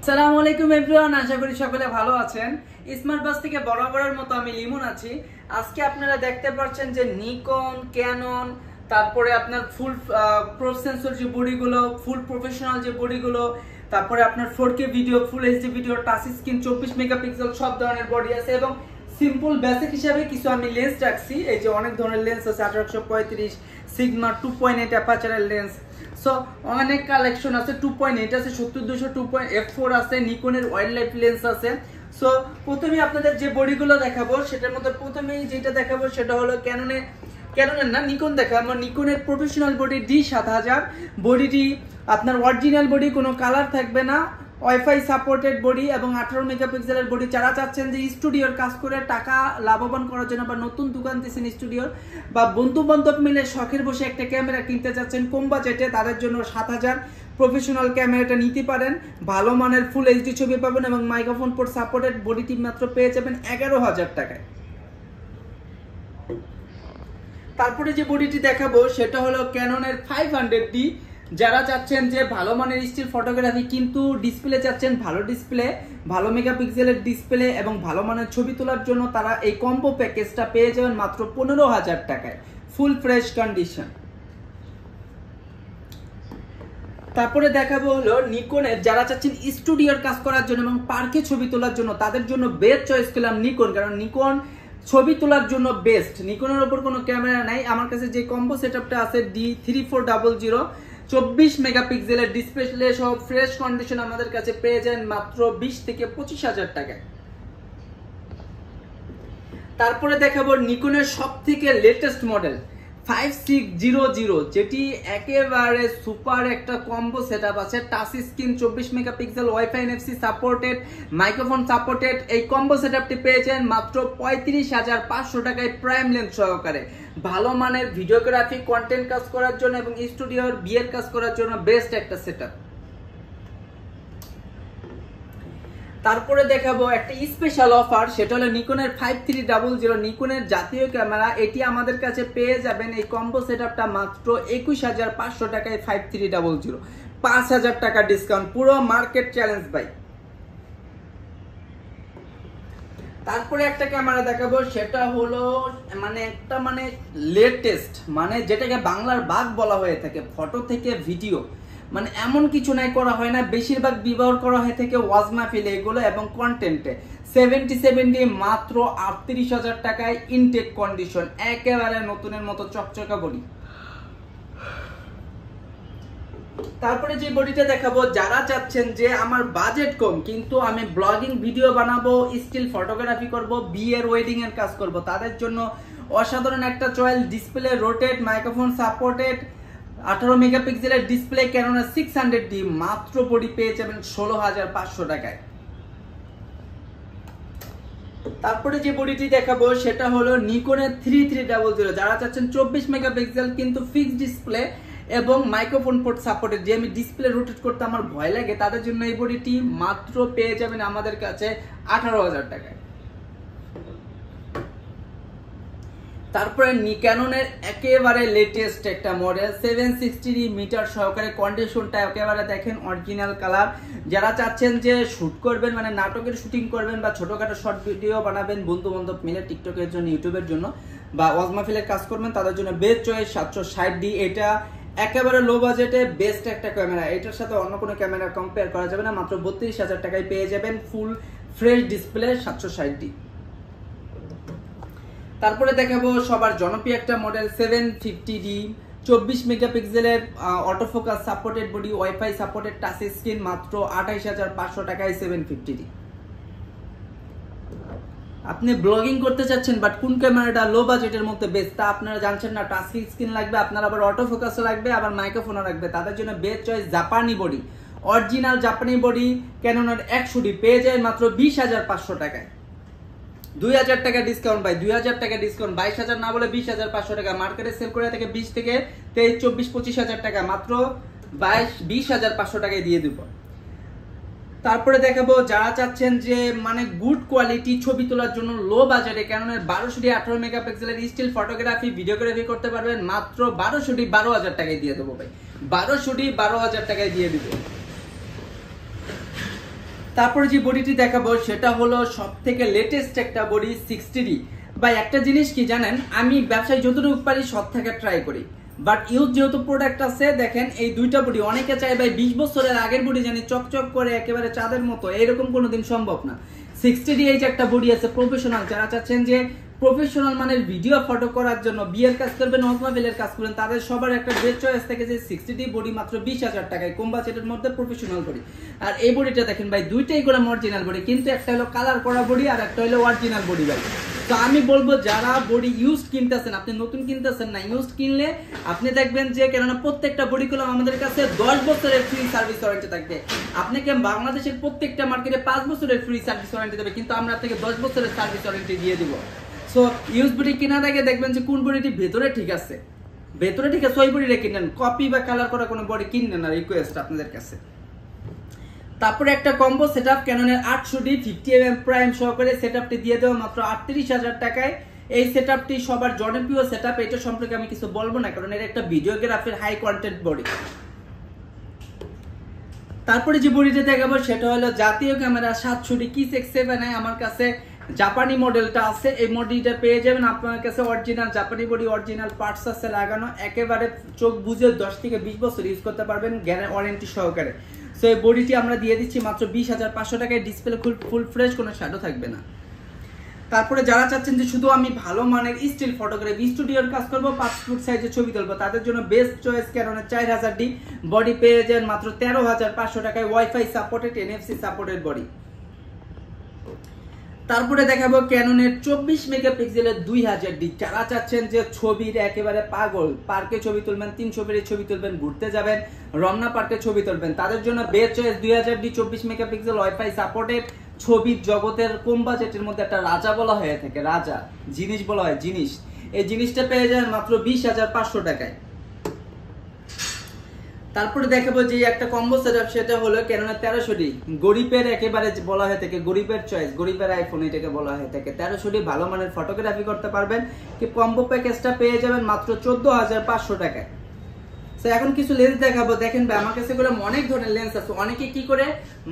আসসালামু আলাইকুম এভরিওয়ান, আশা করি সকলে ভালো আছেন। স্মার্ট বাস থেকে বরাবরের মতো আমি লিমন আছি। আজকে আপনারা দেখতে পাচ্ছেন যে নিকন, ক্যানন, তারপরে আপনার ফুল প্রো সেন্সর যে বডিগুলো, ফুল প্রফেশনাল যে বডিগুলো, তারপরে আপনার 4K video, full HD video, touch screen, 24 megapixel সব ধরনের বডি আছে এবং সিম্পল বেসিক হিসাবে কিছু আমি লেন্স রাখছি। এই যে অনেক ধরনের লেন্স আছে, 1835, সিগমা 2.8 অ্যাপারচারের লেন্স। সো অনেক কালেকশন আছে, 2.8 আছে, 70-200 2.f4 আছে, নিকনের ওয়াইল্ড লাইফ লেন্স আছে। সো প্রথমে আপনাদের যে বডিগুলো দেখাবো সেটার মধ্যে প্রথমেই যেটা দেখাবো সেটা হলো ক্যাননের না, নিকন দেখাবো। নিকনের প্রফেশনাল বডি D7000 বডিটি আপনার অরিজিনাল বডি, কোনো কালার থাকবে না, ওয়াইফাই সাপোর্টেড বডি এবং 18 মেগাপিক্সেলের বডি। যারা চাচ্ছেন যে স্টুডিওর কাজ করে টাকা লাভবান করার জন্য বা নতুন দোকান দিয়েছেন স্টুডিওর, বা বন্ধু বান্ধব মিলে শখের বসে একটা ক্যামেরা কিনতে চাচ্ছেন কম বাজেটে, তাদের জন্য 7000 প্রফেশনাল ক্যামেরাটা নিতে পারেন। ভালো মানের ফুল এইচডি ছবি পাবেন এবং মাইক্রোফোন পোর্ট সাপোর্টেড বডিটি মাত্র পেয়ে যাবেন 11000 টাকায়। তারপরে যে বডিটি দেখাবো সেটা হলো ক্যাননের 500D। যারা চাচ্ছেন যে ভালো মানের স্টিল ফটোগ্রাফি কিন্তু ডিসপ্লে চাচ্ছেন ভালো ডিসপ্লে, ভালো মেগাপিক্সেলের ডিসপ্লে এবং ভালো মানের ছবি তোলার জন্য, তারা এই কম্বো প্যাকেজটা পেয়ে যাবেন মাত্র 15000 টাকায়, ফুল ফ্রেশ কন্ডিশন। তারপরে দেখাবো হলো নিকনের, যারা চাচ্ছেন স্টুডিওর কাজ করার জন্য এবং পার্কে ছবি তোলার জন্য, তাদের জন্য বেস্ট চয়েস করলাম নিকন, কারণ নিকন ছবি তোলার জন্য বেস্ট। নিকনের ওপর কোনো ক্যামেরা নাই। আমার কাছে যে কম্বো সেটআপটা আছে D3400, 24 মেগাপিক্সেলের ডিসপ্লে সহ ফ্রেশ কন্ডিশন আমাদের কাছে পেয়ে যান মাত্র 20 থেকে 25000 টাকায়। তারপরে দেখাবো নিকনের সব থেকে লেটেস্ট মডেল 5600, যেটি একেবারে সুপার একটা কম্বো সেটআপ আছে। Touch screen, 24 megapixel, wifi NFC supported, microphone supported. এই কম্বো সেটআপটি পেয়েছেন মাত্র 35500 টাকায় প্রাইম লেন্স সহকারে। ভালো মানের ভিডিওগ্রাফি, কন্টেন্ট কাজ করার জন্য এবং স্টুডিওর বিয়ের কাজ করার জন্য বেস্ট একটা সেটআপ। তারপরে দেখাবো একটা স্পেশাল অফার, সেটা হলো নিকনের 5300, নিকনের জাতীয় ক্যামেরা। এটি আমাদের কাছে পেয়ে যাবেন এই কম্বো সেটআপটা মাত্র 21500 টাকায়। 5300, 5000 টাকা ডিসকাউন্ট, পুরো মার্কেট চ্যালেঞ্জ ভাই। তারপরে একটা ক্যামেরা দেখাবো, সেটা হলো মানে লেটেস্ট, মানে যেটাকে বাংলার বাঘ বলা হয়ে থাকে, ফটো থেকে ভিডিও, মানে এমন কিছু নাই করা হয় না, বেশিরভাগ ব্যবহার করা হয়ে থাকে ওয়াজ মাহফিলে এগুলো এবং কন্টেন্টে। 70 মাত্র 38000 টাকায়, ইনটেক কন্ডিশন, একেবারে নতুনের মতো চকচকা বডি। তারপরে যে বডিটা দেখাবো, যারা চাচ্ছেন যে আমার বাজেট কম কিন্তু আমি ব্লগিং ভিডিও বানাবো, স্টিল ফটোগ্রাফি করব, বিয়ের ওয়েডিং এর কাজ করব, তাদের জন্য অসাধারণ একটা choice. Display rotate, microphone supported, 18 মেগাপিক্সেলের ডিসপ্লে, ক্যাননের 600D, মাত্র বডি পেয়ে যাবেন 16500 টাকায়। তারপরে যে বডিটি দেখাবো সেটা হলো নিকনের 3300, যারা চাচ্ছেন 24 মেগাপিক্সেল কিন্তু ফিক্সড ডিসপ্লে এবং মাইক্রোফোন পোর্ট সাপোর্টেড, যে আমি ডিসপ্লে রোটেট করতে আমার ভয় লাগে, তাদের জন্য এই বডিটি মাত্র পেয়ে যাবেন আমাদের কাছে 18000 টাকায়। তারপরে ক্যাননের একেবারে লেটেস্ট একটা মডেল 760 মিটার সহকারে, কন্ডিশনটা একেবারে দেখেন অরিজিনাল কালার। যারা চাচ্ছেন যে শুট করবেন, মানে নাটকের শুটিং করবেন বা ছোটখাটো শর্ট ভিডিও বানাবেন বন্ধু বান্ধব মিলে টিকটকের জন্য, ইউটিউবের জন্য বা ওয়াজ মাহফিলের কাজ করবেন, তাদের জন্য বেস্ট চয়েস 760D। এটা একেবারে লো বাজেটে বেস্ট একটা ক্যামেরা, এটার সাথে অন্য কোনো ক্যামেরা কম্পেয়ার করা যাবে না। মাত্র 32000 টাকায় পেয়ে যাবেন ফুল ফ্রেশ ডিসপ্লে 760D। তারপরে দেখাবো সবার জনপ্রিয় একটা মডেল 750D, 24 মেগাপিক্সেলের autofocus supported body, wifi supported, touch screen, মাত্র 28500 টাকায় 750D। আপনি ব্লগিং করতে চাচ্ছেন বাট কোন ক্যামেরাটা লো বাজেটের মধ্যে বেস্ট তা আপনারা জানছেন না, টাচ স্ক্রিন লাগবে, আপনার আবার অটোফোকাসও লাগবে, আবার মাইক্রোফোনও লাগবে, তাদের জন্য বেস্ট চয়েস জাপানি বডি, অরিজিনাল জাপানি বডি ক্যাননের 100D পেয়ে যায় মাত্র 20500 টাকায়। 2000 টাকা ডিসকাউন্ট ভাই, 2000 টাকা ডিসকাউন্ট, 22000 না বলে 20500 টাকা। মার্কেটে সেল করে থেকে 20 থেকে 23, 24, 25000 টাকা, মাত্র 20500 টাকায় দিয়ে দেব। তারপরে দেখাবো যারা চাচ্ছেন যে মানে গুড কোয়ালিটি ছবি তোলার জন্য লো বাজেটে ক্যাননের 1200D 18 মেগাপিক্সেলের স্টিল ফটোগ্রাফি ভিডিওগ্রাফি করতে পারবেন মাত্র 1200D 12000 টাকায় দিয়ে দেবো ভাই, 1200D 12000 টাকায় দিয়ে দিব। তারপরে যে বডিটি দেখাবো সেটা হলো সব থেকে লেটেস্ট একটা বডি 60D। ভাই একটা জিনিস কি জানেন, আমি ব্যবসায় যতটুকু পারি সব থেকে ট্রাই করি, বাট ইউজ যেহেতু প্রোডাক্ট আছে, দেখেন এই দুইটা বডি অনেকে চায় ভাই 20 বছরের আগের বডি জানি চকচক করে একেবারে চাঁদের মতো, এরকম কোনোদিন সম্ভব না। 60D এই যে একটা বডি আছে প্রফেশনাল, যারা চাচ্ছেন যে প্রফেশনাল মানের ভিডিও ফটো করার জন্য বিয়ের কাজ করবেন অথবা বেলের কাজ করবেন, তাদের সবার একটা বেস্ট চয়েস থেকে যে 60D বডি মাত্র 20,000 টাকায় কম বাজেটের মধ্যে প্রফেশনাল বডি। আর এই বডিটা দেখেন ভাই দুইটাই করে অরিজিনাল বডি, কিন্তু একটা হলো কালার করা বডি আর একটা হলো অরিজিনাল বডি ভাই। তো আমি বলবো যারা বডি ইউজ কিনতেছেন, আপনি নতুন কিনতেছেন না, ইউজ কিনলে আপনি দেখবেন যে কেননা প্রত্যেকটা বডি গুলো আমাদের কাছে 10 বছরের ফ্রি সার্ভিস ওয়ারেন্টি থাকবে। আপনাকে বাংলাদেশের প্রত্যেকটা মার্কেটে 5 বছরের ফ্রি সার্ভিস ওয়ারেন্টি দেবে, কিন্তু আমরা আপনাকে 10 বছরের সার্ভিস ওয়ারেন্টি দিয়ে দিব। সো ইউজ বডি কেনার আগে দেখবেন যে কোন বডিটি ভেতরে ঠিক আছে, ভেতরে ঠিক আছে ওই বডিটা কিনেন, কপি বা কালার করা কোনো বডি কিনবেন না, রিকোয়েস্ট আপনাদের কাছে। তারপরে একটা combo setup ক্যাননের 800D 50mm prime সহকারে সেটআপটি দিয়ে দেওয়া মাত্র 38,000 টাকায়। এই সেটআপটি সবার জনপ্রিয় সেটআপ, এটা সম্পর্কে আমি কিছু বলবো না কারণ এটা একটা ভিডিওগ্রাফির হাই কোয়ান্টিটি বডি। তারপরে যে বডিটা দেখাবো সেটা হলো জাতীয় ক্যামেরা 700D কিস X7। আমার কাছে জাপানি মডেলটা আছে, এই মডেলটা পেয়ে যাবেন আপনার কাছে অরিজিনাল জাপানি বডি, অরিজিনাল পার্টস আছে লাগানো, একেবারে চোখ বুঝে 10 থেকে 20 বছর ইউজ করতে পারবেন ওয়ারেন্টি সহকারে। সো এই বডিটি আমরা দিয়ে দিচ্ছি মাত্র 20,500 টাকায়, ডিসপ্লে ফুল ফ্রেশ, কোনো শ্যাডো থাকবে না। তারপরে যারা চাচ্ছেন যে শুধু আমি ভালো মানের স্টিল ফটোগ্রাফি স্টুডিওর কাজ করবো, 5 ফুট সাইজের ছবি তুলবো, তাদের জন্য বেস্ট চয়েস ক্যাননের 4000D বডি পেয়ে যান মাত্র 13,500 টাকায়, wifi supported, NFC supported body. তারপরে দেখাবো ক্যাননের 24 মেগাপিক্সেলের 2000D। যারা চাচ্ছেন যে ছবির একেবারে পাগল, পার্কে ছবি তুলবেন, 300 বেড়ে ছবি তুলবেন, ঘুরতে যাবেন, রমনা পার্কে ছবি তুলবেন, তাদের জন্য best choice 2000D 24 megapixel wifi supported. ছবির জগতের কম বাজেটের মধ্যে একটা রাজা বলা হয়ে থাকে, রাজা জিনিস বলা হয়, জিনিস, এই জিনিসটা পেয়ে যান মাত্র 20,500 টাকায়। তারপরে দেখাবো যে একটা কম্বো সেটআপ, সেটা হলো ক্যাননের 1300D গরিবের একেবারে বলা হয়ে থাকে, গরিবের চয়েস, গরিবের আইফোন এটাকে বলা হয়ে থাকে। 1300D ভালো মানের ফটোগ্রাফি করতে পারবেন, কি কম্বো প্যাকেজটা পেয়ে যাবেন মাত্র 14,500 টাকায়। সো এখন কিছু লেন্স দেখাবো, দেখেন ভাই আমার কাছে করে অনেক ধরনের লেন্স আছে, অনেকে কি করে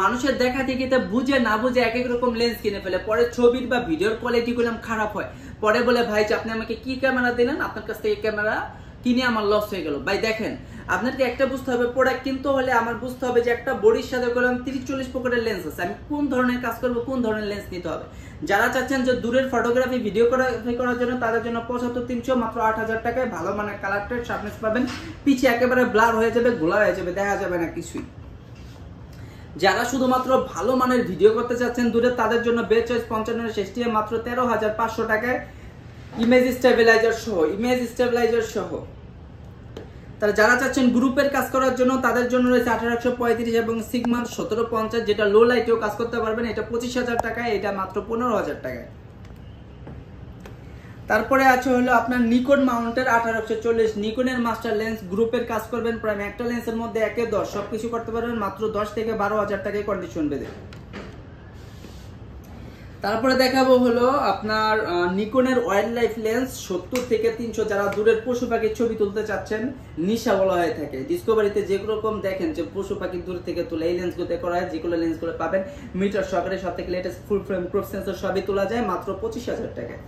মানুষের দেখা দেখি তা বুঝে না বুঝে এক এক রকম লেন্স কিনে ফেলে, পরে ছবির বা ভিডিওর কোয়ালিটি গুলো খারাপ হয়, পরে বলে ভাই আপনি আমাকে কি ক্যামেরা দিলেন, আপনার কাছ থেকে ক্যামেরা কিনে আমার লস হয়ে গেল। ভাই দেখেন আপনাকে একটা বুঝতে হবে, প্রোডাক্ট কিনতে হলে আমার বুঝতে হবে যে একটা বডির সাথে করলাম 30-40 পকেটের লেন্স আছে, আমি কোন ধরনের কাজ করবো, কোন ধরনের লেন্স নিতে হবে। যারা চাচ্ছেন যে দূরের ফটোগ্রাফি ভিডিওগ্রাফি করার জন্য, তাদের জন্য 75-300 মাত্র 8,000 টাকায় ভালো মানের কালারটেড শার্পনেস পাবেন, পিছে একেবারে ব্লার হয়ে যাবে, গোলা হয়ে যাবে, দেখা যাবে না কিছুই। যারা শুধুমাত্র ভালো মানের ভিডিও করতে চাচ্ছেন দূরে, তাদের জন্য বেস্ট চয়েস 55-60 মাত্র 13,500 টাকায় ইমেজ স্টেবিলাইজার সহ। তারা যারা চাচ্ছেন গ্রুপের কাজ করার জন্য, তাদের জন্য রয়েছে 1835 এবং সিগমা 1750, যেটা লো লাইটেও কাজ করতে পারবেন, এটা 25,000 টাকায়, এটা মাত্র 15,000 টাকায়। তারপরে আছে হলো আপনার নিকন মাউন্টের 1840 নিকনের মাস্টার লেন্স, গ্রুপের কাজ করবেন, প্রায় একটা লেন্সের মধ্যে 1-10 সবকিছু করতে পারবেন মাত্র 10 থেকে 12,000 টাকায় কন্ডিশন বেঁধে। তারপরে দেখাবো হলো আপনার নিকনের ওয়াইল্ড লাইফ লেন্স 70 থেকে 300, যারা দূরের পশু পাখির ছবি তুলতে চাচ্ছেন, নিশা বলা হয়ে থাকে, ডিসকভারিতে যে রকম দেখেন যে পশু পাখি দূর থেকে তুলে, এই লেন্সগুলোতে করা হয়, যেগুলো লেন্সগুলো পাবেন মিটার সহকারে, সব থেকে লেটেস্ট ফুল ফ্রেম প্রুফ সেন্সর সবই তোলা যায় মাত্র 25,000 টাকায়।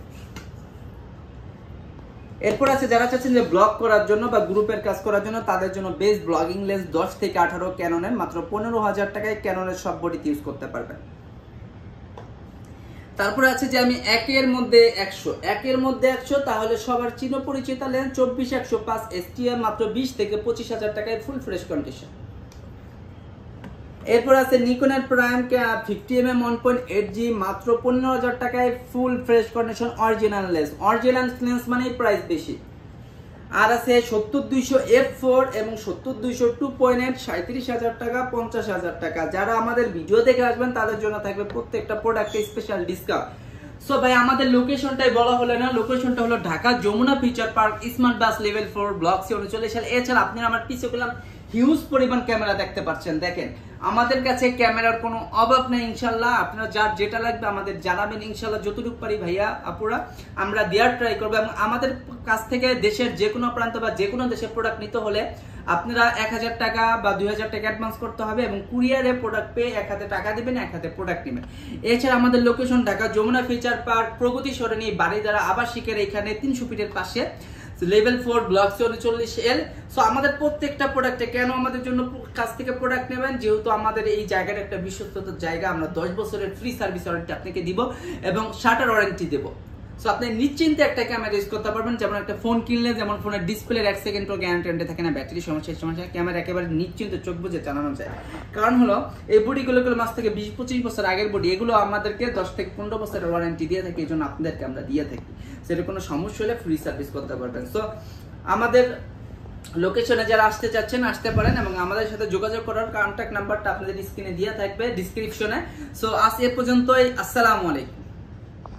এরপর আছে যারা চাচ্ছেন যে ব্লগ করার জন্য বা গ্রুপের কাজ করার জন্য, তাদের জন্য বেস্ট ব্লগিং লেন্স 10 থেকে 18 ক্যাননের মাত্র 15,000 টাকায় ক্যাননের সব বডিতে ইউজ করতে পারবেন। তারপরে আছে যে আমি একের মধ্যে 100 তাহলে সবার চির পরিচিত লেন্স 24-105 STM মাত্র 20 থেকে 25,000 টাকায় ফুল ফ্রেশ কন্ডিশন। এরপর আছে নিকনের প্রাইম 50mm 1.8G মাত্র 15,000 টাকায় full fresh condition original lens মানে প্রাইস বেশি। আর আছে 70-200 F4 এবং 70-200 2.8 37,000 টাকা, 50,000 টাকা। যারা আমাদের ভিডিও দেখে আসবেন তাদের জন্য থাকবে প্রত্যেকটা প্রোডাক্টে স্পেশাল ডিসকাউন্ট। সো ভাই আমাদের লোকেশনটাই বলা হলো না, লোকেশনটা হলো Dhaka Jamuna future park, smart bus level 4 block C 39 সাল। এছাড়া আপনি আমার পিছে করলাম হিউজ পরিমাণ ক্যামেরা দেখতে পাচ্ছেন। দেখেন আমাদের কাছে ক্যামেরার কোনো অভাব নেই ইনশাল্লাহ। আপনারা যার যেটা লাগবে আমাদের জানাবেন, ইনশাল্লাহ যতটুকু পারি ভাইয়া আপুরা আমরা দেওয়ার ট্রাই করবো। এবং আমাদের কাছ থেকে দেশের যে কোনো প্রান্ত বা যে কোনো দেশের প্রোডাক্ট নিতে হলে আপনারা 1000 টাকা বা 2000 টাকা অ্যাডভান্স করতে হবে এবং কুরিয়ারে প্রোডাক্ট পেয়ে এক হাতে টাকা দিবেন, এক হাতে প্রোডাক্ট নেবেন। এছাড়া আমাদের location Dhaka Jamuna future park Pragati Sarani Baridhara আবাসিকের এখানে 300 ফিটের পাশে, লেভেল 4 ব্লক 44L। সো আমাদের প্রত্যেকটা প্রোডাক্টে কেন আমাদের জন্য কাছ থেকে প্রোডাক্ট নেবেন, যেহেতু আমাদের এই জায়গাটা একটা বিশ্বস্ততার জায়গা। আমরা 10 বছরের ফ্রি সার্ভিস ওয়ারেন্টি আপনাকে দিব এবং শাটার ওয়ারেন্টি দেব। সো আপনি নিশ্চিন্তে একটা ক্যামেরা ইউজ করতে পারবেন। যেমন একটা ফোন কিনলে যেমন ফোনের ডিসপ্লের 1 সেকেন্ড পর গ্যারান্টি থাকে না, ব্যাটারি সমস্যা ক্যামেরা একেবারে নিশ্চিন্তে চোখ বুঝে চালানো যায়। কারণ হলো এই বডিগুলো মাস থেকে 20-25 বছর আগের বডি, এগুলো আমাদেরকে 10 থেকে 15 বছরের ওয়ারেন্টি দিয়ে থাকি, এই জন্য আপনাদেরকে আমরা দিয়ে থাকি। সেটা কোনো সমস্যা হলে ফ্রি সার্ভিস করতে পারবেন। সো আমাদের লোকেশনে যারা আসতে চাচ্ছেন আসতে পারেন এবং আমাদের সাথে যোগাযোগ করার কন্ট্যাক্ট নাম্বারটা আপনাদের স্ক্রিনে দেওয়া থাকবে ডিসক্রিপশনে। সো আজ এ পর্যন্তই, আসসালামু আলাইকুম।